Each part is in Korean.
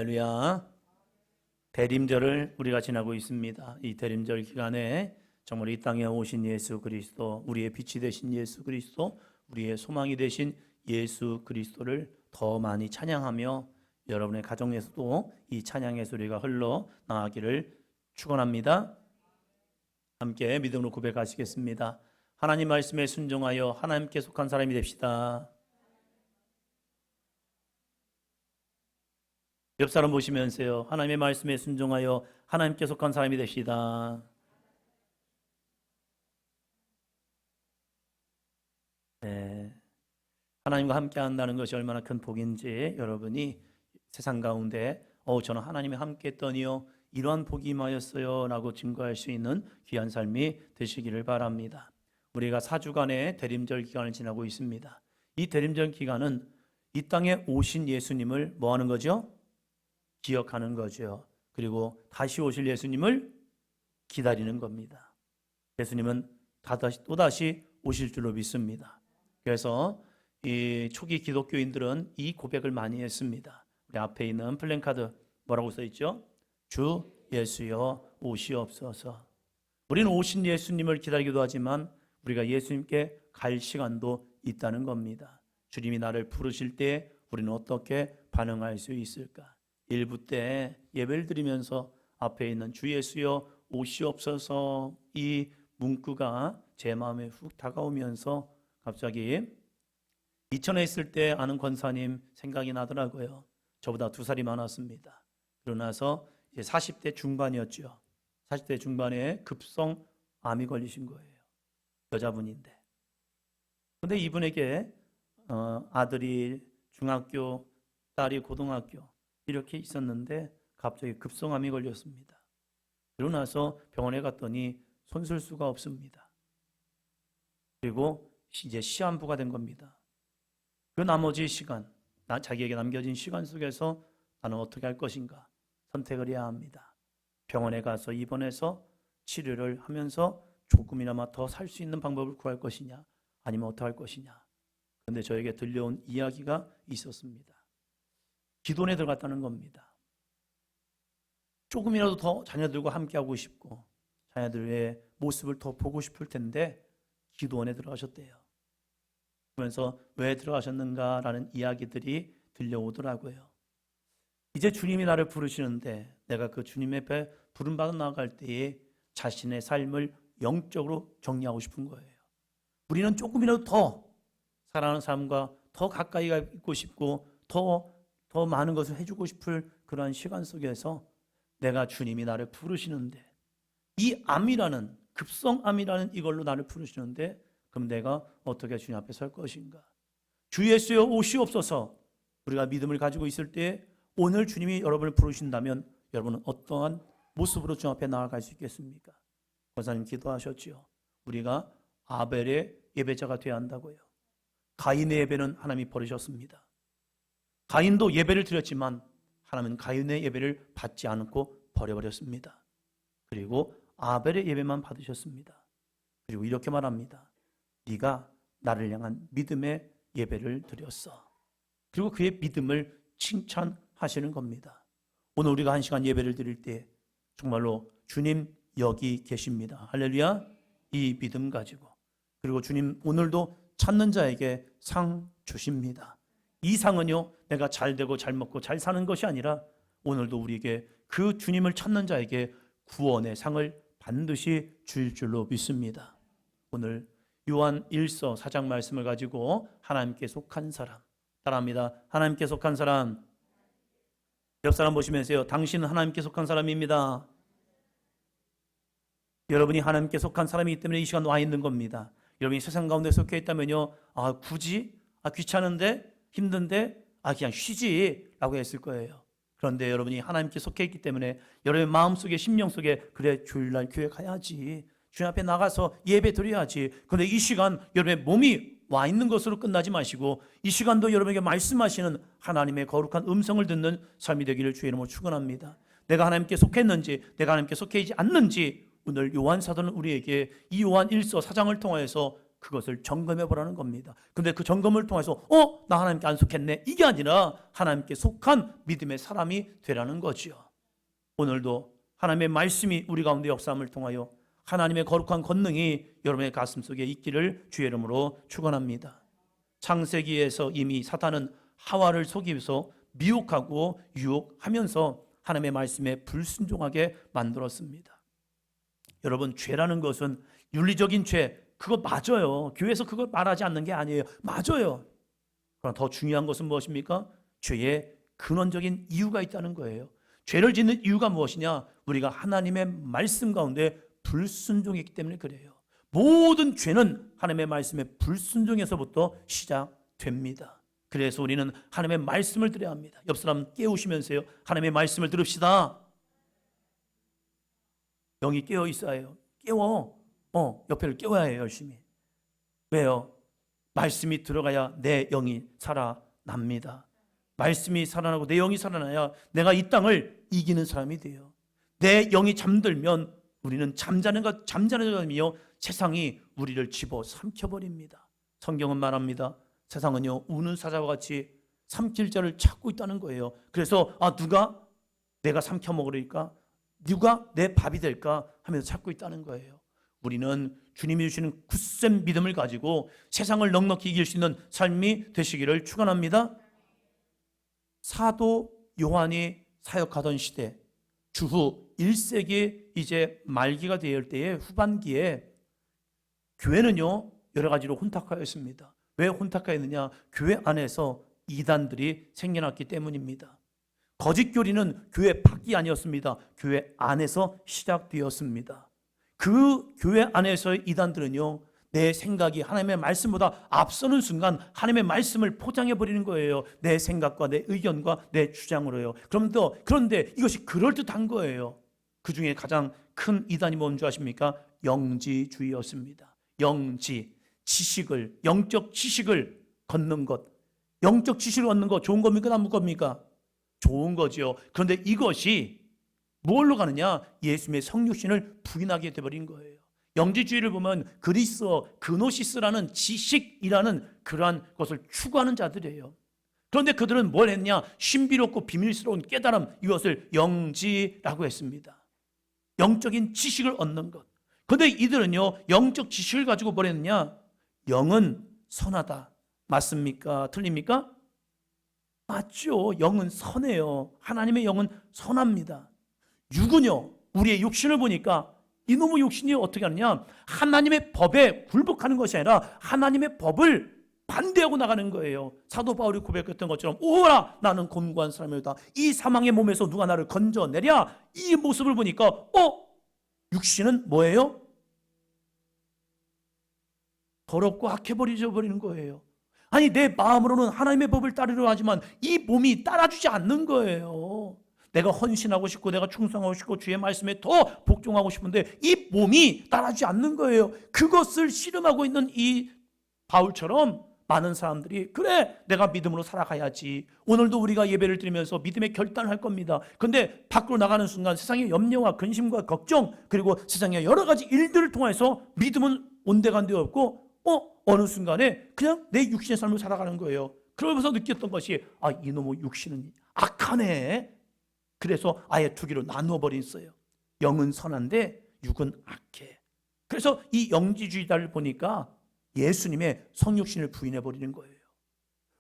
할렐루야. 대림절을 우리가 지나고 있습니다. 이 대림절 기간에 정말 이 땅에 오신 예수 그리스도, 우리의 빛이 되신 예수 그리스도, 우리의 소망이 되신 예수 그리스도를 더 많이 찬양하며 여러분의 가정에서도 이 찬양의 소리가 흘러나가기를 축원합니다. 함께 믿음으로 고백하시겠습니다. 하나님 말씀에 순종하여 하나님께 속한 사람이 됩시다. 옆 사람 보시면서요, 하나님의 말씀에 순종하여 하나님께 속한 사람이 됩시다. 네. 하나님과 함께 한다는 것이 얼마나 큰 복인지 여러분이 세상 가운데 저는 하나님이 함께 했더니요 이러한 복이 임하였어요 라고 증거할 수 있는 귀한 삶이 되시기를 바랍니다. 우리가 4주간의 대림절 기간을 지나고 있습니다. 이 대림절 기간은 이 땅에 오신 예수님을 뭐 하는 거죠? 기억하는 거죠. 그리고 다시 오실 예수님을 기다리는 겁니다. 예수님은 또다시 오실 줄로 믿습니다. 그래서 이 초기 기독교인들은 이 고백을 많이 했습니다. 우리 앞에 있는 플랜카드 뭐라고 써있죠? 주 예수여 오시옵소서. 우리는 오신 예수님을 기다리기도 하지만 우리가 예수님께 갈 시간도 있다는 겁니다. 주님이 나를 부르실 때 우리는 어떻게 반응할 수 있을까? 일부 때 예배를 드리면서 앞에 있는 주 예수여 오시옵소서 이 문구가 제 마음에 훅 다가오면서 갑자기 이천에 있을 때 아는 권사님 생각이 나더라고요. 저보다 2살이 많았습니다. 그러고 나서 이제 40대 중반이었죠. 40대 중반에 급성 암이 걸리신 거예요. 여자분인데. 근데 이분에게 아들이 중학교, 딸이 고등학교 이렇게 있었는데 갑자기 급성암이 걸렸습니다. 그러고 나서 병원에 갔더니 손 쓸 수가 없습니다. 그리고 이제 시한부가 된 겁니다. 그 나머지 시간, 자기에게 남겨진 시간 속에서 나는 어떻게 할 것인가 선택을 해야 합니다. 병원에 가서 입원해서 치료를 하면서 조금이나마 더 살 수 있는 방법을 구할 것이냐 아니면 어떻게 할 것이냐. 그런데 저에게 들려온 이야기가 있었습니다. 기도원에 들어갔다는 겁니다. 조금이라도 더 자녀들과 함께하고 싶고 자녀들의 모습을 더 보고 싶을 텐데 기도원에 들어가셨대요. 그러면서 왜 들어가셨는가라는 이야기들이 들려오더라고요. 이제 주님이 나를 부르시는데 내가 그 주님 앞에 부름받아 나아갈 때에 자신의 삶을 영적으로 정리하고 싶은 거예요. 우리는 조금이라도 더 사랑하는 사람과 더 가까이 있고 싶고 더 많은 것을 해주고 싶을 그러한 시간 속에서 내가 주님이 나를 부르시는데 이 암이라는 급성암이라는 이걸로 나를 부르시는데 그럼 내가 어떻게 주님 앞에 설 것인가? 주 예수여 오시옵소서. 우리가 믿음을 가지고 있을 때 오늘 주님이 여러분을 부르신다면 여러분은 어떠한 모습으로 주님 앞에 나아갈 수 있겠습니까? 권사님 기도하셨지요. 우리가 아벨의 예배자가 되어야 한다고요. 가인의 예배는 하나님이 버리셨습니다. 가인도 예배를 드렸지만 하나님은 가인의 예배를 받지 않고 버려버렸습니다. 그리고 아벨의 예배만 받으셨습니다. 그리고 이렇게 말합니다. 네가 나를 향한 믿음의 예배를 드렸어. 그리고 그의 믿음을 칭찬하시는 겁니다. 오늘 우리가 1시간 예배를 드릴 때 정말로 주님 여기 계십니다. 할렐루야. 이 믿음 가지고 그리고 주님 오늘도 찾는 자에게 상 주십니다. 이 상은요 내가 잘 되고 잘 먹고 잘 사는 것이 아니라 오늘도 우리에게 그 주님을 찾는 자에게 구원의 상을 반드시 줄 줄로 믿습니다. 오늘 요한 1서 4장 말씀을 가지고 하나님께 속한 사람 따라합니다. 하나님께 속한 사람. 옆 사람 보시면서요, 당신은 하나님께 속한 사람입니다. 여러분이 하나님께 속한 사람이기 때문에 이 시간 와 있는 겁니다. 여러분이 세상 가운데 속해 있다면요, 굳이? 귀찮은데? 힘든데? 그냥 쉬지 라고 했을 거예요. 그런데 여러분이 하나님께 속해 있기 때문에 여러분의 마음속에 심령 속에 그래 주일날 교회 가야지, 주님 앞에 나가서 예배 드려야지. 그런데 이 시간 여러분의 몸이 와 있는 것으로 끝나지 마시고 이 시간도 여러분에게 말씀하시는 하나님의 거룩한 음성을 듣는 삶이 되기를 주의 이름으로 축원합니다. 내가 하나님께 속했는지 내가 하나님께 속해 있지 않는지 오늘 요한 사도는 우리에게 이 요한 1서 4장을 통하여서 그것을 점검해 보라는 겁니다. 근데 그 점검을 통해서 나 하나님께 안 속했네, 이게 아니라 하나님께 속한 믿음의 사람이 되라는 거죠. 오늘도 하나님의 말씀이 우리 가운데 역사함을 통하여 하나님의 거룩한 권능이 여러분의 가슴 속에 있기를 주의 이름으로 축원합니다. 창세기에서 이미 사탄은 하와를 속이면서 미혹하고 유혹하면서 하나님의 말씀에 불순종하게 만들었습니다. 여러분, 죄라는 것은 윤리적인 죄, 그거 맞아요. 교회에서 그걸 말하지 않는 게 아니에요. 맞아요. 그러나 더 중요한 것은 무엇입니까? 죄의 근원적인 이유가 있다는 거예요. 죄를 짓는 이유가 무엇이냐? 우리가 하나님의 말씀 가운데 불순종했기 때문에 그래요. 모든 죄는 하나님의 말씀에 불순종에서부터 시작됩니다. 그래서 우리는 하나님의 말씀을 들어야 합니다. 옆 사람 깨우시면서요, 하나님의 말씀을 들읍시다. 영이 깨어 있어야 해요. 깨워. 옆에를 깨워야 해요, 열심히. 왜요? 말씀이 들어가야 내 영이 살아납니다. 말씀이 살아나고 내 영이 살아나야 내가 이 땅을 이기는 사람이 돼요. 내 영이 잠들면 우리는 잠자는 사람이요, 세상이 우리를 집어 삼켜버립니다. 성경은 말합니다. 세상은요, 우는 사자와 같이 삼킬 자를 찾고 있다는 거예요. 그래서 누가 내가 삼켜 먹으리까? 누가 내 밥이 될까? 하면서 찾고 있다는 거예요. 우리는 주님이 주시는 굳센 믿음을 가지고 세상을 넉넉히 이길 수 있는 삶이 되시기를 축원합니다. 사도 요한이 사역하던 시대, 주후 1세기 이제 말기가 되을 때의 후반기에 교회는요, 여러 가지로 혼탁하였습니다. 왜 혼탁하였느냐? 교회 안에서 이단들이 생겨났기 때문입니다. 거짓 교리는 교회 밖이 아니었습니다. 교회 안에서 시작되었습니다. 그 교회 안에서의 이단들은요, 내 생각이 하나님의 말씀보다 앞서는 순간 하나님의 말씀을 포장해버리는 거예요. 내 생각과 내 의견과 내 주장으로요. 그런데 이것이 그럴듯한 거예요. 그 중에 가장 큰 이단이 뭔지 아십니까? 영지주의였습니다. 영적 지식을 걷는 것. 영적 지식을 얻는 것 좋은 겁니까? 나쁜 겁니까? 좋은 거죠. 그런데 이것이 뭘로 가느냐? 예수님의 성육신을 부인하게 되어버린 거예요. 영지주의를 보면 그노시스라는 지식이라는 그러한 것을 추구하는 자들이에요. 그런데 그들은 뭘 했냐? 신비롭고 비밀스러운 깨달음, 이것을 영지라고 했습니다. 영적인 지식을 얻는 것. 그런데 이들은요, 영적 지식을 가지고 뭘 했느냐? 영은 선하다. 맞습니까? 틀립니까? 맞죠. 영은 선해요. 하나님의 영은 선합니다. 육은요, 우리의 육신을 보니까 이놈의 육신이 어떻게 하느냐? 하나님의 법에 굴복하는 것이 아니라 하나님의 법을 반대하고 나가는 거예요. 사도 바울이 고백했던 것처럼 오라, 나는 곤고한 사람이다. 이 사망의 몸에서 누가 나를 건져내랴? 이 모습을 보니까 육신은 뭐예요? 더럽고 악해버리는 거예요. 아니, 내 마음으로는 하나님의 법을 따르려 하지만 이 몸이 따라주지 않는 거예요. 내가 헌신하고 싶고 내가 충성하고 싶고 주의 말씀에 더 복종하고 싶은데 이 몸이 따라주지 않는 거예요. 그것을 씨름하고 있는 이 바울처럼 많은 사람들이 그래, 내가 믿음으로 살아가야지. 오늘도 우리가 예배를 드리면서 믿음의 결단을 할 겁니다. 그런데 밖으로 나가는 순간 세상의 염려와 근심과 걱정, 그리고 세상의 여러 가지 일들을 통해서 믿음은 온데간데 없고 어느 순간에 그냥 내 육신의 삶을 살아가는 거예요. 그러면서 느꼈던 것이 이놈의 육신은 악하네. 그래서 아예 두 개로 나누어 버렸어요. 영은 선한데 육은 악해. 그래서 이 영지주의자를 보니까 예수님의 성육신을 부인해 버리는 거예요.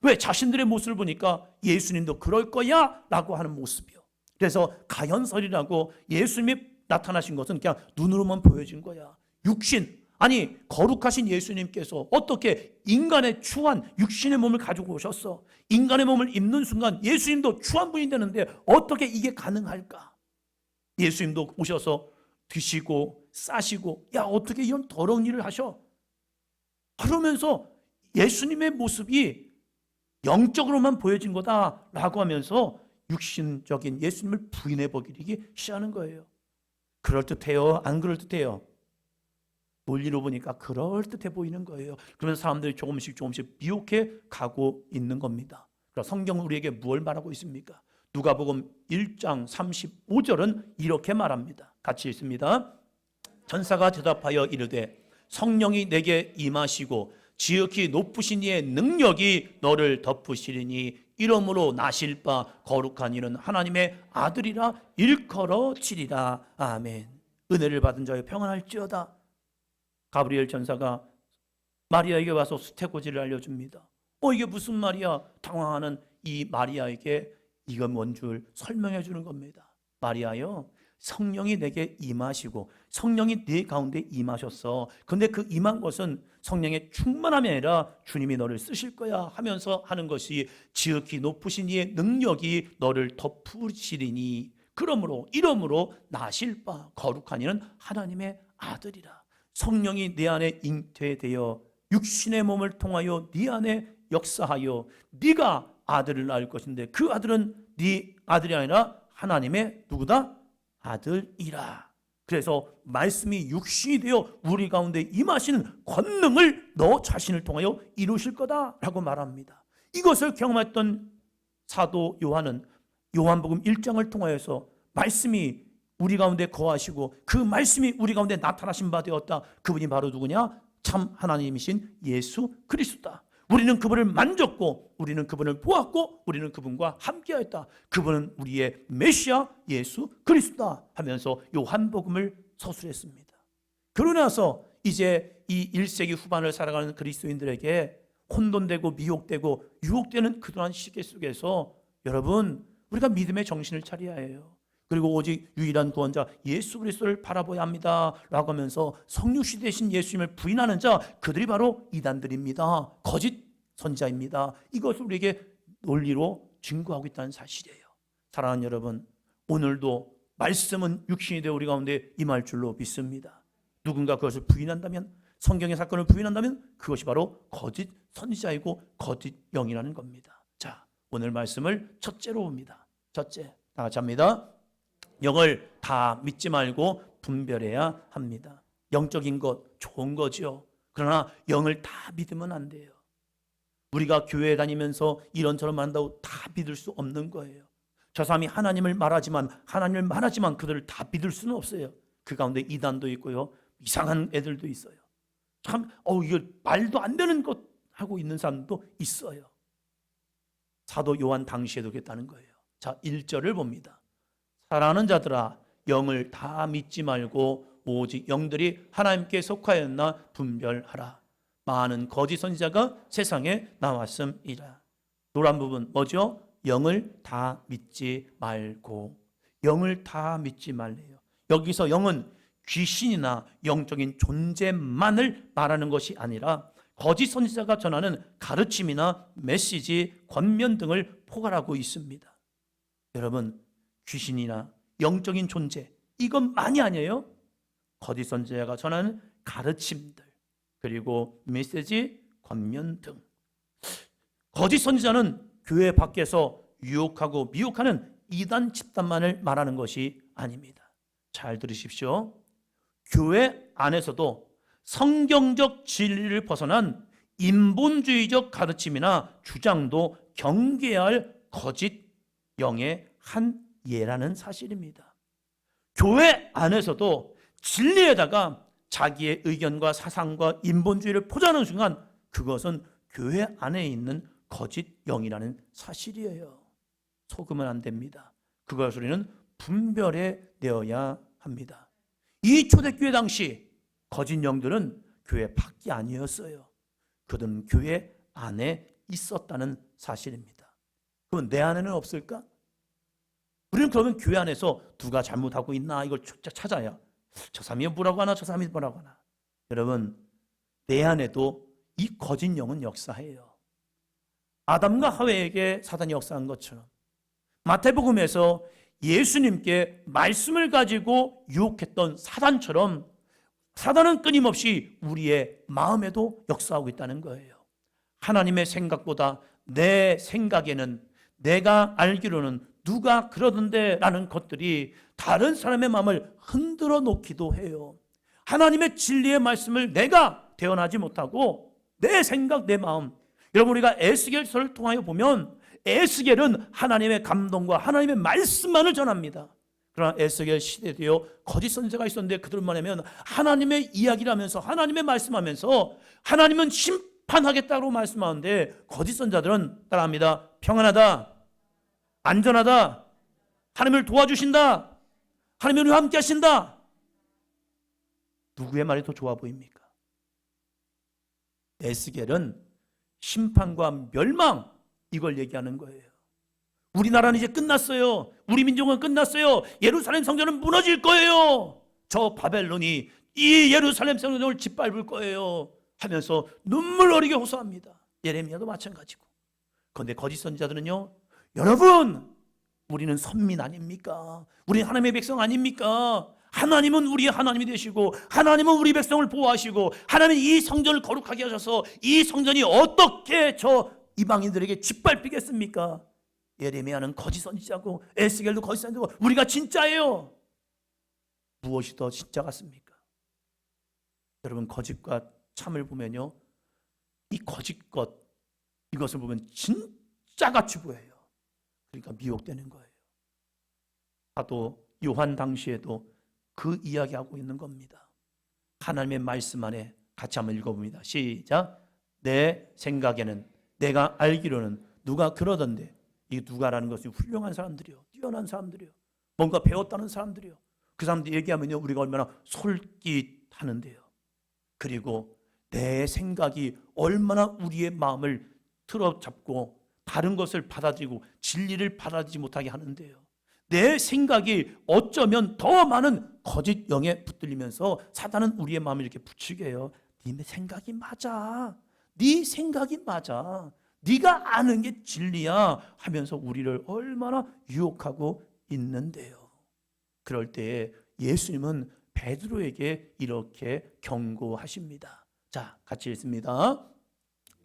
왜? 자신들의 모습을 보니까 예수님도 그럴 거야 라고 하는 모습이요. 그래서 가현설이라고 예수님이 나타나신 것은 그냥 눈으로만 보여진 거야. 육신, 아니 거룩하신 예수님께서 어떻게 인간의 추한 육신의 몸을 가지고 오셨어? 인간의 몸을 입는 순간 예수님도 추한 분이 되는데 어떻게 이게 가능할까? 예수님도 오셔서 드시고 싸시고 어떻게 이런 더러운 일을 하셔? 그러면서 예수님의 모습이 영적으로만 보여진 거다라고 하면서 육신적인 예수님을 부인해 버리기 시작하는 거예요. 그럴듯해요? 안 그럴듯해요? 논리로 보니까 그럴듯해 보이는 거예요. 그러면서 사람들이 조금씩 미혹해 가고 있는 겁니다. 그러나 성경은 우리에게 무엇을 말하고 있습니까? 누가복음 1장 35절은 이렇게 말합니다. 같이 읽습니다. 천사가 대답하여 이르되 성령이 내게 임하시고 지극히 높으신 이의 능력이 너를 덮으시리니 이러므로 나실 바 거룩한 이는 하나님의 아들이라 일컬어지리라. 아멘. 은혜를 받은 자여 평안할지어다. 가브리엘 전사가 마리아에게 와서 수태고지를 알려줍니다. 이게 무슨 말이야? 당황하는 이 마리아에게 이건 뭔 줄 설명해 주는 겁니다. 마리아요, 성령이 내게 임하시고 성령이 네 가운데 임하셨어. 근데 그 임한 것은 성령의 충만함이 아니라 주님이 너를 쓰실 거야 하면서 하는 것이 지극히 높으신 이의 능력이 너를 덮으시리니 이러므로 나실 바 거룩한 이는 하나님의 아들이라. 성령이 내 안에 잉태되어 육신의 몸을 통하여 네 안에 역사하여 네가 아들을 낳을 것인데 그 아들은 네 아들이 아니라 하나님의 누구다? 아들이라. 그래서 말씀이 육신이 되어 우리 가운데 임하시는 권능을 너 자신을 통하여 이루실 거다라고 말합니다. 이것을 경험했던 사도 요한은 요한복음 1장을 통하여서 말씀이 우리 가운데 거하시고 그 말씀이 우리 가운데 나타나신 바 되었다. 그분이 바로 누구냐? 참 하나님이신 예수 그리스도다. 우리는 그분을 만졌고 우리는 그분을 보았고 우리는 그분과 함께하였다. 그분은 우리의 메시아 예수 그리스도다 하면서 요한복음을 서술했습니다. 그러고 나서 이제 이 1세기 후반을 살아가는 그리스도인들에게 혼돈되고 미혹되고 유혹되는 그동안 시기 속에서 여러분 우리가 믿음의 정신을 차려야 해요. 그리고 오직 유일한 구원자 예수 그리스도를 바라봐야 합니다 라고 하면서 성육시 되신 예수님을 부인하는 자, 그들이 바로 이단들입니다. 거짓 선지자입니다. 이것을 우리에게 논리로 증거하고 있다는 사실이에요. 사랑하는 여러분, 오늘도 말씀은 육신이 되어 우리 가운데 임할 줄로 믿습니다. 누군가 그것을 부인한다면, 성경의 사건을 부인한다면 그것이 바로 거짓 선지자이고 거짓 영이라는 겁니다. 자, 오늘 말씀을 첫째로 봅니다. 첫째, 다 같이 합니다. 영을 다 믿지 말고 분별해야 합니다. 영적인 것 좋은 거죠. 그러나 영을 다 믿으면 안 돼요. 우리가 교회에 다니면서 이런저런 한다고 다 믿을 수 없는 거예요. 저 사람이 하나님을 말하지만 그들을 다 믿을 수는 없어요. 그 가운데 이단도 있고요, 이상한 애들도 있어요. 참 이거 말도 안 되는 것 하고 있는 사람도 있어요. 사도 요한 당시에도 그랬다는 거예요. 자, 1절을 봅니다. 사랑하는 자들아, 영을 다 믿지 말고 오직 영들이 하나님께 속하였나 분별하라. 많은 거짓 선지자가 세상에 나왔음이라. 노란 부분 뭐죠? 영을 다 믿지 말고. 영을 다 믿지 말래요. 여기서 영은 귀신이나 영적인 존재만을 말하는 것이 아니라 거짓 선지자가 전하는 가르침이나 메시지, 권면 등을 포괄하고 있습니다. 여러분, 귀신이나 영적인 존재, 이것만이 아니에요. 거짓 선지자가 전하는 가르침들, 그리고 메시지, 권면 등. 거짓 선지자는 교회 밖에서 유혹하고 미혹하는 이단 집단만을 말하는 것이 아닙니다. 잘 들으십시오. 교회 안에서도 성경적 진리를 벗어난 인본주의적 가르침이나 주장도 경계해야 할 거짓 영의 한 예라는 사실입니다. 교회 안에서도 진리에다가 자기의 의견과 사상과 인본주의를 포장하는 순간 그것은 교회 안에 있는 거짓 영이라는 사실이에요. 속으면 안 됩니다. 그것을 우리는 분별해 내어야 합니다. 이 초대교회 당시 거짓 영들은 교회 밖이 아니었어요. 그들은 교회 안에 있었다는 사실입니다. 그럼 내 안에는 없을까? 우리는 그러면 교회 안에서 누가 잘못하고 있나 이걸 찾아야, 저 사람이 뭐라고 하나 저 사람이 뭐라고 하나. 여러분, 내 안에도 이 거짓 영은 역사해요. 아담과 하와에게 사단이 역사한 것처럼 마태복음에서 예수님께 말씀을 가지고 유혹했던 사단처럼 사단은 끊임없이 우리의 마음에도 역사하고 있다는 거예요. 하나님의 생각보다 내 생각에는, 내가 알기로는 누가 그러던데 라는 것들이 다른 사람의 마음을 흔들어 놓기도 해요. 하나님의 진리의 말씀을 내가 대언하지 못하고 내 생각, 내 마음. 여러분, 우리가 에스겔서를 통하여 보면 에스겔은 하나님의 감동과 하나님의 말씀만을 전합니다. 그러나 에스겔 시대에도요 거짓 선지자가 있었는데 그들은 뭐냐면 하나님의 이야기를 하면서 하나님의 말씀하면서 하나님은 심판하겠다고 말씀하는데 거짓 선지자들은 따라합니다. 평안하다, 안전하다, 하나님을 도와주신다, 하나님을 함께 하신다. 누구의 말이 더 좋아 보입니까? 에스겔은 심판과 멸망, 이걸 얘기하는 거예요. 우리나라는 이제 끝났어요. 우리 민족은 끝났어요. 예루살렘 성전은 무너질 거예요. 저 바벨론이 이 예루살렘 성전을 짓밟을 거예요 하면서 눈물 어리게 호소합니다. 예레미야도 마찬가지고. 그런데 거짓 선지자들은요, 여러분, 우리는 선민 아닙니까? 우리는 하나님의 백성 아닙니까? 하나님은 우리의 하나님이 되시고 하나님은 우리 백성을 보호하시고 하나님은 이 성전을 거룩하게 하셔서 이 성전이 어떻게 저 이방인들에게 짓밟히겠습니까? 예레미야는 거짓 선지자고 에스겔도 거짓 선지자고 우리가 진짜예요. 무엇이 더 진짜 같습니까? 여러분, 거짓과 참을 보면요, 이 거짓 것, 이것을 보면 진짜 같이 보여요. 그러니까 미혹되는 거예요. 사도 요한 당시에도 그 이야기하고 있는 겁니다. 하나님의 말씀 안에 같이 한번 읽어봅니다. 시작. 내 생각에는, 내가 알기로는, 누가 그러던데, 이 누가라는 것은 훌륭한 사람들이요, 뛰어난 사람들이요, 뭔가 배웠다는 사람들이요. 그 사람들이 얘기하면요 우리가 얼마나 솔깃하는데요. 그리고 내 생각이 얼마나 우리의 마음을 틀어잡고 다른 것을 받아들이고 진리를 받아들이지 못하게 하는데요. 내 생각이 어쩌면 더 많은 거짓 영에 붙들리면서 사단은 우리의 마음을 이렇게 부추게 해요. 네 생각이 맞아, 네 생각이 맞아, 네가 아는 게 진리야 하면서 우리를 얼마나 유혹하고 있는데요. 그럴 때에 예수님은 베드로에게 이렇게 경고하십니다. 자, 같이 읽습니다.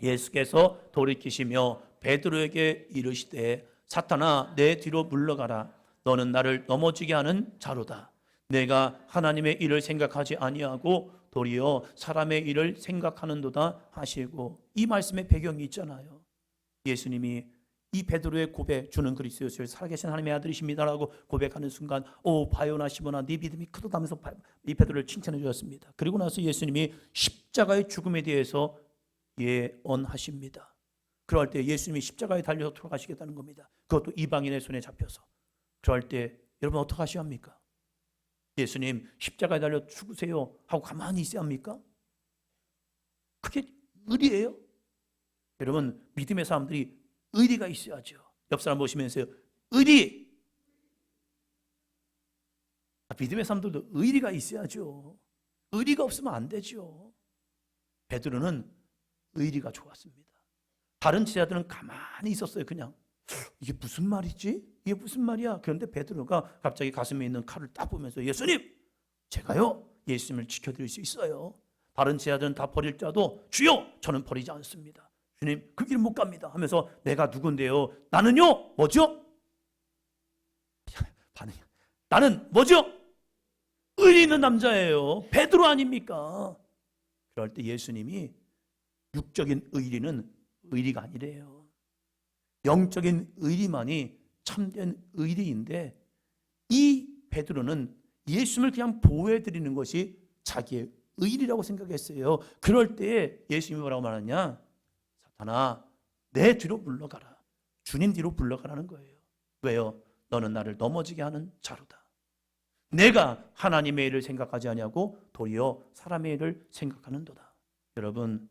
예수께서 돌이키시며 베드로에게 이르시되 사탄아, 내 뒤로 물러가라. 너는 나를 넘어지게 하는 자로다. 내가 하나님의 일을 생각하지 아니하고 도리어 사람의 일을 생각하는도다 하시고. 이 말씀의 배경이 있잖아요. 예수님이 이 베드로의 고백, 주는 그리스도 예수를 살아계신 하나님의 아들이십니다라고 고백하는 순간, 오 바요나 시모나 네 믿음이 크도다 하면서 이 베드로를 칭찬해 주었습니다. 그리고 나서 예수님이 십자가의 죽음에 대해서 예언하십니다. 그럴 때 예수님이 십자가에 달려서 돌아가시겠다는 겁니다. 그것도 이방인의 손에 잡혀서. 그럴 때 여러분 어떻게 하셔야 합니까? 예수님 십자가에 달려 죽으세요 하고 가만히 있어야 합니까? 그게 의리예요? 여러분, 믿음의 사람들이 의리가 있어야죠. 옆 사람 보시면서요, 의리. 믿음의 사람들도 의리가 있어야죠. 의리가 없으면 안 되죠. 베드로는 의리가 좋았습니다. 다른 제자들은 가만히 있었어요. 그냥 이게 무슨 말이지? 이게 무슨 말이야? 그런데 베드로가 갑자기 가슴에 있는 칼을 딱 보면서 예수님, 제가요 예수님을 지켜드릴 수 있어요. 다른 제자들은 다 버릴 자도 주여, 저는 버리지 않습니다. 주님, 그 길 못 갑니다 하면서 내가 누군데요? 나는요 뭐죠? 반응이, 나는 뭐죠? 의리 있는 남자예요. 베드로 아닙니까? 그럴 때 예수님이 육적인 의리는 의리가 아니래요. 영적인 의리만이 참된 의리인데, 이 베드로는 예수님을 그냥 보호해드리는 것이 자기의 의리라고 생각했어요. 그럴 때에 예수님이 뭐라고 말하냐? 사탄아, 내 뒤로 물러가라. 주님 뒤로 물러가라는 거예요. 왜요? 너는 나를 넘어지게 하는 자로다. 내가 하나님의 일을 생각하지 아니하고 도리어 사람의 일을 생각하는도다. 여러분,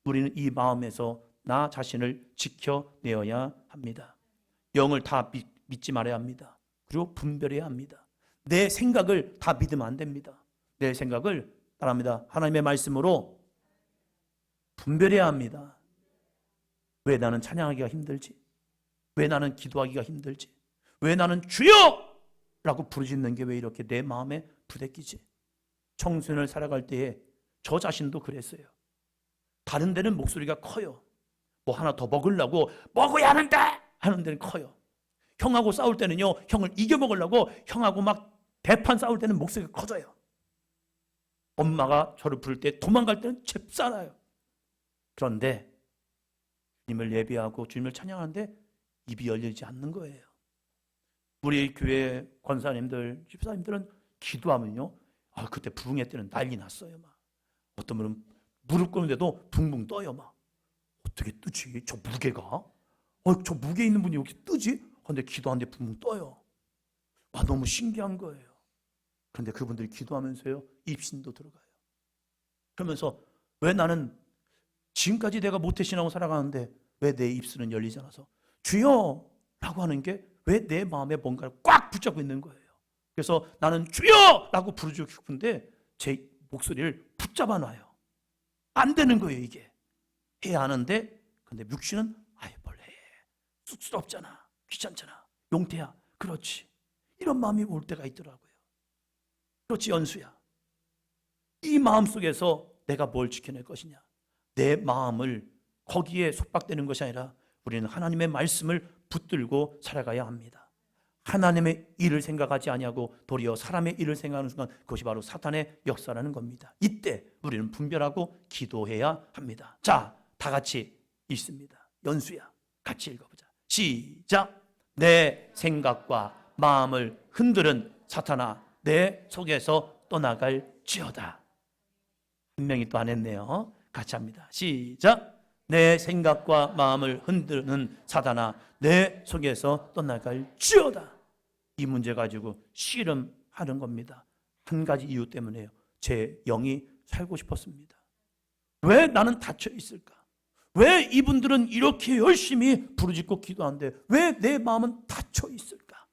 우리는 이 마음에서 나 자신을 지켜내어야 합니다. 영을 다 믿지 말아야 합니다. 그리고 분별해야 합니다. 내 생각을 다 믿으면 안 됩니다. 내 생각을 따라합니다. 하나님의 말씀으로 분별해야 합니다. 왜 나는 찬양하기가 힘들지? 왜 나는 기도하기가 힘들지? 왜 나는 주여! 라고 부르짖는 게 왜 이렇게 내 마음에 부대끼지? 청소년을 살아갈 때에 저 자신도 그랬어요. 다른 데는 목소리가 커요. 뭐 하나 더 먹으려고 먹어야 하는데 하는 데는 커요. 형하고 싸울 때는요, 형을 이겨먹으려고 형하고 막 대판 싸울 때는 목소리가 커져요. 엄마가 저를 부를 때 도망갈 때는 잽싸나요. 그런데 주님을 예배하고 주님을 찬양하는데 입이 열리지 않는 거예요. 우리 교회 권사님들, 집사님들은 기도하면요, 그때 부흥회 때는 난리 났어요. 막 어떤 분은 무릎 꿇는데도 붕붕 떠요. 막 어떻게 뜨지? 저 무게가? 저 무게 있는 분이 여기 뜨지? 근데 기도하는데 붕붕 떠요. 너무 신기한 거예요. 그런데 그분들이 기도하면서요, 입신도 들어가요. 그러면서 왜 나는 지금까지 내가 모태신앙으로 살아가는데 왜 내 입술은 열리지 않아서 주여! 라고 하는 게 왜 내 마음에 뭔가를 꽉 붙잡고 있는 거예요. 그래서 나는 주여! 라고 부르고 싶은데 제 목소리를 붙잡아 놔요. 안 되는 거예요, 이게. 해야 하는데, 근데 육신은 뭘 해. 쑥스럽잖아. 귀찮잖아. 용태야. 그렇지. 이런 마음이 올 때가 있더라고요. 그렇지, 연수야. 이 마음 속에서 내가 뭘 지켜낼 것이냐. 내 마음을 거기에 속박되는 것이 아니라 우리는 하나님의 말씀을 붙들고 살아가야 합니다. 하나님의 일을 생각하지 아니하고 도리어 사람의 일을 생각하는 순간 그것이 바로 사탄의 역사라는 겁니다. 이때 우리는 분별하고 기도해야 합니다. 자, 다 같이 읽습니다. 연수야, 같이 읽어보자. 시작. 내 생각과 마음을 흔드는 사탄아, 내 속에서 떠나갈지어다. 한 명이 또 안 했네요. 같이 합니다. 시작. 내 생각과 마음을 흔드는 사탄아, 내 속에서 떠나갈지어다. 이 문제 가지고 씨름하는 겁니다. 한 가지 이유 때문에요. 제 영이 살고 싶었습니다. 왜 나는 닫혀 있을까? 왜 이분들은 이렇게 열심히 부르짖고 기도하는데 왜 내 마음은 닫혀 있을까?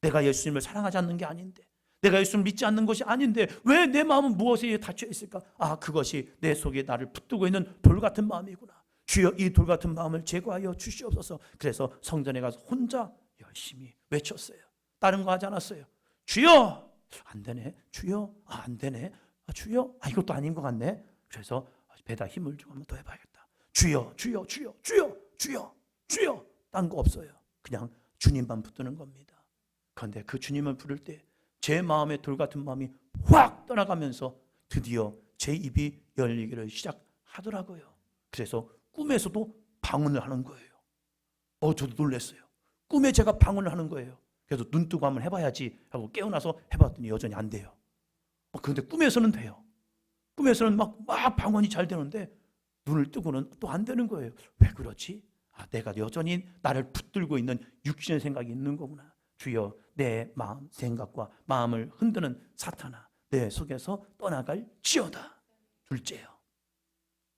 내가 예수님을 사랑하지 않는 게 아닌데, 내가 예수님을 믿지 않는 것이 아닌데 왜 내 마음은 무엇에 닫혀 있을까? 그것이 내 속에 나를 붙들고 있는 돌 같은 마음이구나. 주여, 이 돌 같은 마음을 제거하여 주시옵소서. 그래서 성전에 가서 혼자 열심히 외쳤어요. 다른 거 하지 않았어요. 주여! 안 되네. 주여! 안 되네. 주여! 이것도 아닌 것 같네. 그래서 배다 힘을 주고 한번 더 해봐야겠다. 주여! 주여! 주여! 주여! 주여! 주여! 딴 거 없어요. 그냥 주님만 붙드는 겁니다. 그런데 그 주님을 부를 때 제 마음의 돌 같은 마음이 확 떠나가면서 드디어 제 입이 열리기를 시작하더라고요. 그래서 꿈에서도 방언을 하는 거예요. 저도 놀랐어요. 꿈에 제가 방언을 하는 거예요. 그래서 눈 뜨고 한번 해봐야지 하고 깨어나서 해봤더니 여전히 안 돼요. 그런데 꿈에서는 돼요. 꿈에서는 막 방언이 잘 되는데 눈을 뜨고는 또 안 되는 거예요. 왜 그렇지? 내가 여전히 나를 붙들고 있는 육신의 생각이 있는 거구나. 주여, 내 마음, 생각과 마음을 흔드는 사탄아, 내 속에서 떠나갈지어다. 둘째요.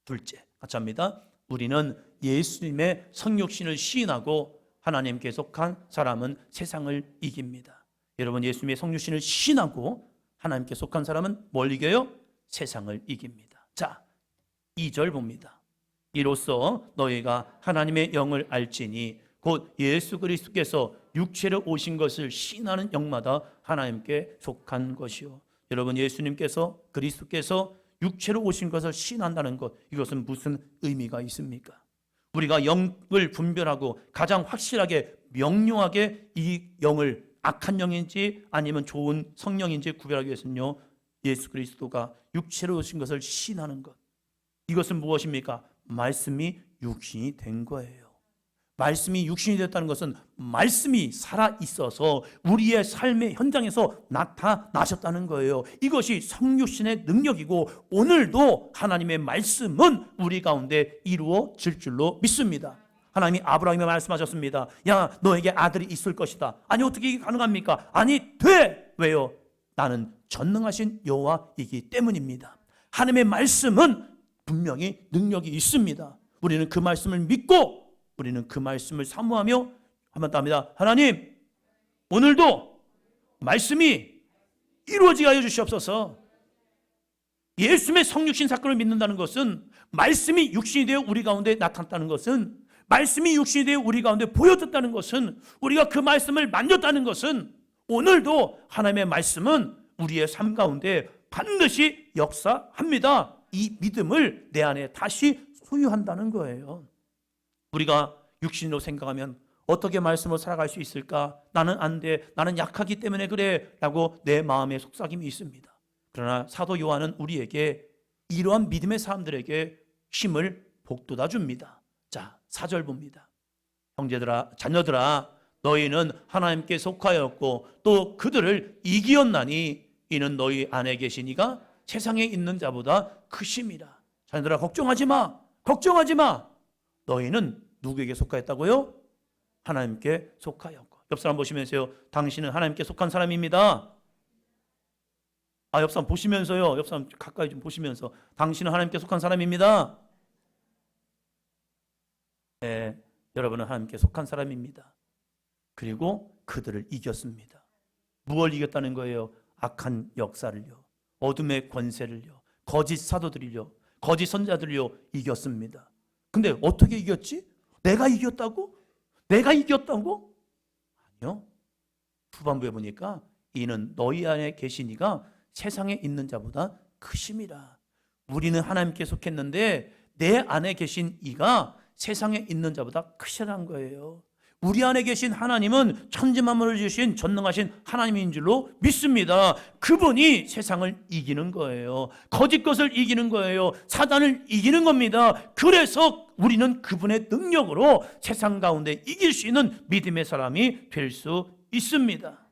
둘째, 같이 합니다. 우리는 예수님의 성육신을 시인하고 하나님께 속한 사람은 세상을 이깁니다. 여러분, 예수님의 성육신을 시인하고 하나님께 속한 사람은 뭘 이겨요? 세상을 이깁니다. 자, 2절 봅니다. 이로써 너희가 하나님의 영을 알지니 곧 예수 그리스도께서 육체로 오신 것을 시인하는 영마다 하나님께 속한 것이요. 여러분, 예수님께서 그리스도께서 육체로 오신 것을 시인한다는 것, 이것은 무슨 의미가 있습니까? 우리가 영을 분별하고 가장 확실하게 명료하게 이 영을 악한 영인지 아니면 좋은 성령인지 구별하기 위해서는요, 예수 그리스도가 육체로 오신 것을 시인하는 것, 이것은 무엇입니까? 말씀이 육신이 된 거예요. 말씀이 육신이 됐다는 것은 말씀이 살아있어서 우리의 삶의 현장에서 나타나셨다는 거예요. 이것이 성육신의 능력이고 오늘도 하나님의 말씀은 우리 가운데 이루어질 줄로 믿습니다. 하나님이 아브라함에게 말씀하셨습니다. 야, 너에게 아들이 있을 것이다. 아니, 어떻게 이게 가능합니까? 아니, 돼! 왜요? 나는 전능하신 여호와이기 때문입니다. 하나님의 말씀은 분명히 능력이 있습니다. 우리는 그 말씀을 믿고 우리는 그 말씀을 사모하며 한번 더 합니다. 하나님, 오늘도 말씀이 이루어지게 하여 주시옵소서. 예수님의 성육신 사건을 믿는다는 것은, 말씀이 육신이 되어 우리 가운데 나타났다는 것은, 말씀이 육신이 되어 우리 가운데 보여졌다는 것은, 우리가 그 말씀을 만졌다는 것은 오늘도 하나님의 말씀은 우리의 삶 가운데 반드시 역사합니다. 이 믿음을 내 안에 다시 소유한다는 거예요. 우리가 육신으로 생각하면 어떻게 말씀으로 살아갈 수 있을까? 나는 안 돼. 나는 약하기 때문에 그래. 라고 내 마음에 속삭임이 있습니다. 그러나 사도 요한은 우리에게 이러한 믿음의 사람들에게 힘을 북돋아 줍니다. 자, 4절 봅니다. 형제들아, 자녀들아, 너희는 하나님께 속하였고 또 그들을 이기었나니 이는 너희 안에 계신 이가 세상에 있는 자보다 크심이라. 자녀들아, 걱정하지 마. 걱정하지 마. 너희는 누구에게 속하였다고요? 하나님께 속하였고. 옆 사람 보시면서요, 당신은 하나님께 속한 사람입니다. 옆 사람 보시면서요, 옆 사람 가까이 좀 보시면서, 당신은 하나님께 속한 사람입니다. 네, 여러분은 하나님께 속한 사람입니다. 그리고 그들을 이겼습니다. 무엇을 이겼다는 거예요? 악한 역사를요, 어둠의 권세를요, 거짓 사도들을요, 거짓 선자들을요 이겼습니다. 근데 어떻게 이겼지? 내가 이겼다고? 내가 이겼다고? 아니요. 후반부에 보니까 이는 너희 안에 계신 이가 세상에 있는 자보다 크심이라. 우리는 하나님께 속했는데 내 안에 계신 이가 세상에 있는 자보다 크시라는 거예요. 우리 안에 계신 하나님은 천지만물을 지으신 전능하신 하나님인 줄로 믿습니다. 그분이 세상을 이기는 거예요. 거짓 것을 이기는 거예요. 사단을 이기는 겁니다. 그래서 우리는 그분의 능력으로 세상 가운데 이길 수 있는 믿음의 사람이 될 수 있습니다.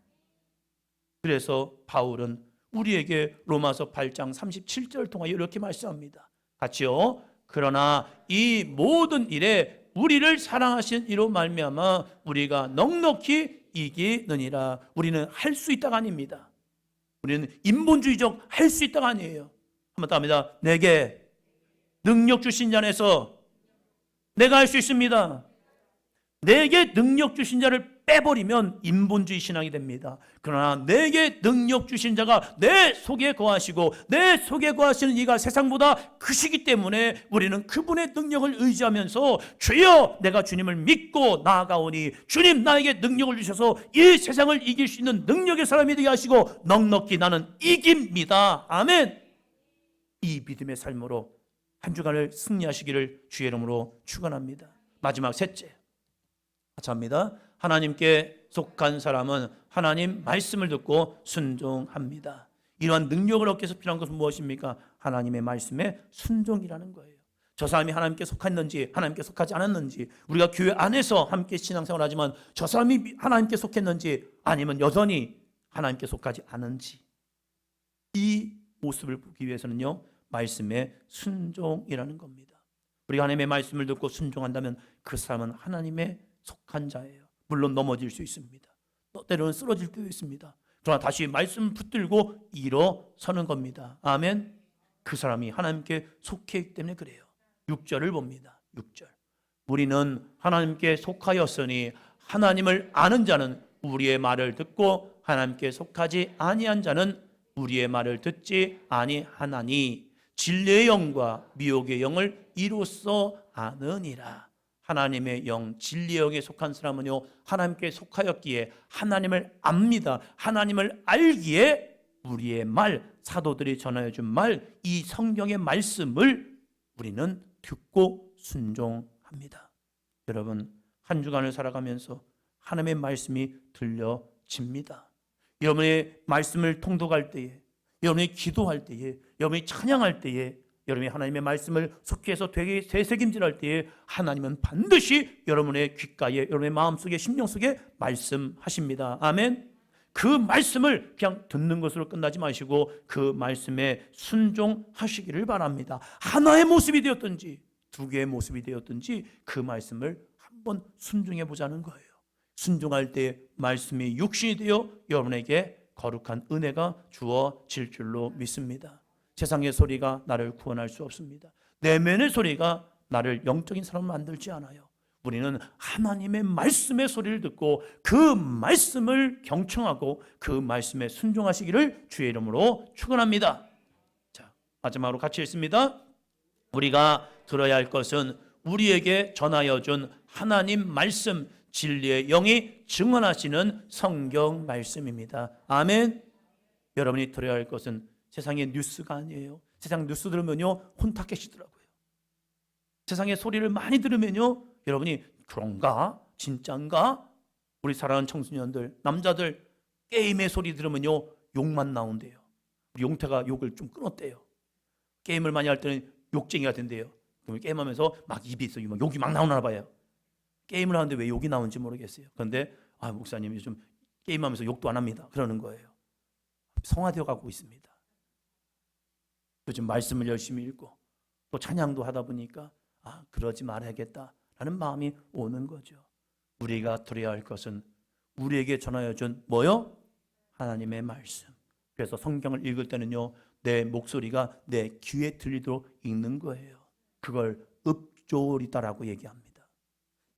그래서 바울은 우리에게 로마서 8장 37절을 통하여 이렇게 말씀합니다. 같이요. 그러나 이 모든 일에 우리를 사랑하신 이로 말미암아 우리가 넉넉히 이기느니라. 우리는 할 수 있다가 아닙니다. 우리는 인본주의적 할 수 있다가 아니에요. 한번 더 합니다. 내게 능력 주신 자 안에서 내가 할 수 있습니다. 내게 능력 주신 자를 빼버리면 인본주의 신앙이 됩니다. 그러나 내게 능력 주신 자가 내 속에 거하시고 내 속에 거하시는 이가 세상보다 크시기 때문에 우리는 그분의 능력을 의지하면서 주여 내가 주님을 믿고 나아가오니 주님 나에게 능력을 주셔서 이 세상을 이길 수 있는 능력의 사람이 되게 하시고 넉넉히 나는 이깁니다. 아멘. 이 믿음의 삶으로 한 주간을 승리하시기를 주의 이름으로 축원합니다. 마지막 셋째, 합니다. 하나님께 속한 사람은 하나님 말씀을 듣고 순종합니다. 이러한 능력을 얻기 위해서 필요한 것은 무엇입니까? 하나님의 말씀에 순종이라는 거예요. 저 사람이 하나님께 속했는지 하나님께 속하지 않았는지, 우리가 교회 안에서 함께 신앙생활을 하지만 저 사람이 하나님께 속했는지 아니면 여전히 하나님께 속하지 않은지, 이 모습을 보기 위해서는요 말씀에 순종이라는 겁니다. 우리가 하나님의 말씀을 듣고 순종한다면 그 사람은 하나님의 속한 자예요. 물론 넘어질 수 있습니다. 때로는 쓰러질 때도 있습니다. 그러나 다시 말씀 붙들고 일어서는 겁니다. 아멘. 그 사람이 하나님께 속해 있기 때문에 그래요. 6절을 봅니다. 6절. 우리는 하나님께 속하였으니 하나님을 아는 자는 우리의 말을 듣고 하나님께 속하지 아니한 자는 우리의 말을 듣지 아니하나니 진리의 영과 미혹의 영을 이로써 아느니라. 하나님의 영, 진리의 영에 속한 사람은요 하나님께 속하였기에 하나님을 압니다. 하나님을 알기에 우리의 말, 사도들이 전하여 준 말, 이 성경의 말씀을 우리는 듣고 순종합니다. 여러분, 한 주간을 살아가면서 하나님의 말씀이 들려집니다. 여러분의 말씀을 통독할 때에, 여러분이 기도할 때에, 여러분이 찬양할 때에, 여러분이 하나님의 말씀을 속해서 되게 되새김질할 때에 하나님은 반드시 여러분의 귓가에, 여러분의 마음속에, 심령속에 말씀하십니다. 아멘. 그 말씀을 그냥 듣는 것으로 끝나지 마시고 그 말씀에 순종하시기를 바랍니다. 하나의 모습이 되었든지 두 개의 모습이 되었든지 그 말씀을 한번 순종해 보자는 거예요. 순종할 때 말씀이 육신이 되어 여러분에게 거룩한 은혜가 주어질 줄로 믿습니다. 세상의 소리가 나를 구원할 수 없습니다. 내면의 소리가 나를 영적인 사람을 만들지 않아요. 우리는 하나님의 말씀의 소리를 듣고 그 말씀을 경청하고 그 말씀에 순종하시기를 주의 이름으로 축원합니다. 자, 마지막으로 같이 읽습니다. 우리가 들어야 할 것은 우리에게 전하여 준 하나님 말씀, 진리의 영이 증언하시는 성경 말씀입니다. 아멘. 여러분이 들어야 할 것은 세상의 뉴스가 아니에요. 세상 뉴스 들으면요 혼탁해지더라고요. 세상의 소리를 많이 들으면요 여러분이 그런가? 진짠가? 우리 사랑하는 청소년들, 남자들 게임의 소리 들으면요 욕만 나온대요. 우리 용태가 욕을 좀 끊었대요. 게임을 많이 할 때는 욕쟁이가 된대요. 그럼 게임하면서 막 입이 있어요. 욕이 막 나오나 봐요. 게임을 하는데 왜 욕이 나오는지 모르겠어요. 그런데 아, 목사님 요즘 게임하면서 욕도 안 합니다. 그러는 거예요. 성화되어 가고 있습니다. 요즘 말씀을 열심히 읽고 또 찬양도 하다 보니까 아, 그러지 말아야겠다라는 마음이 오는 거죠. 우리가 드려야 할 것은 우리에게 전하여 준 뭐요? 하나님의 말씀. 그래서 성경을 읽을 때는요, 내 목소리가 내 귀에 들리도록 읽는 거예요. 그걸 읍조리다라고 얘기합니다.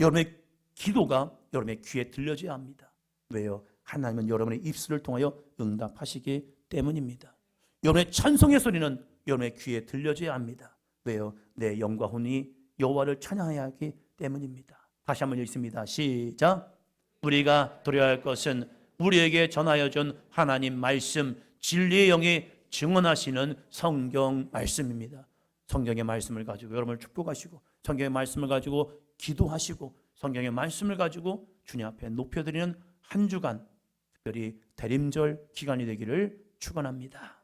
여러분의 기도가 여러분의 귀에 들려져야 합니다. 왜요? 하나님은 여러분의 입술을 통하여 응답하시기 때문입니다. 여러분의 찬송의 소리는 여러분의 귀에 들려져야 합니다. 왜요? 내 영과 혼이 여호와를 찬양해야 하기 때문입니다. 다시 한번 읽습니다. 시작. 우리가 드려야 할 것은 우리에게 전하여 준 하나님 말씀, 진리의 영이 증언하시는 성경 말씀입니다. 성경의 말씀을 가지고 여러분을 축복하시고, 성경의 말씀을 가지고 기도하시고, 성경의 말씀을 가지고 주님 앞에 높여드리는 한 주간, 특별히 대림절 기간이 되기를 축원합니다.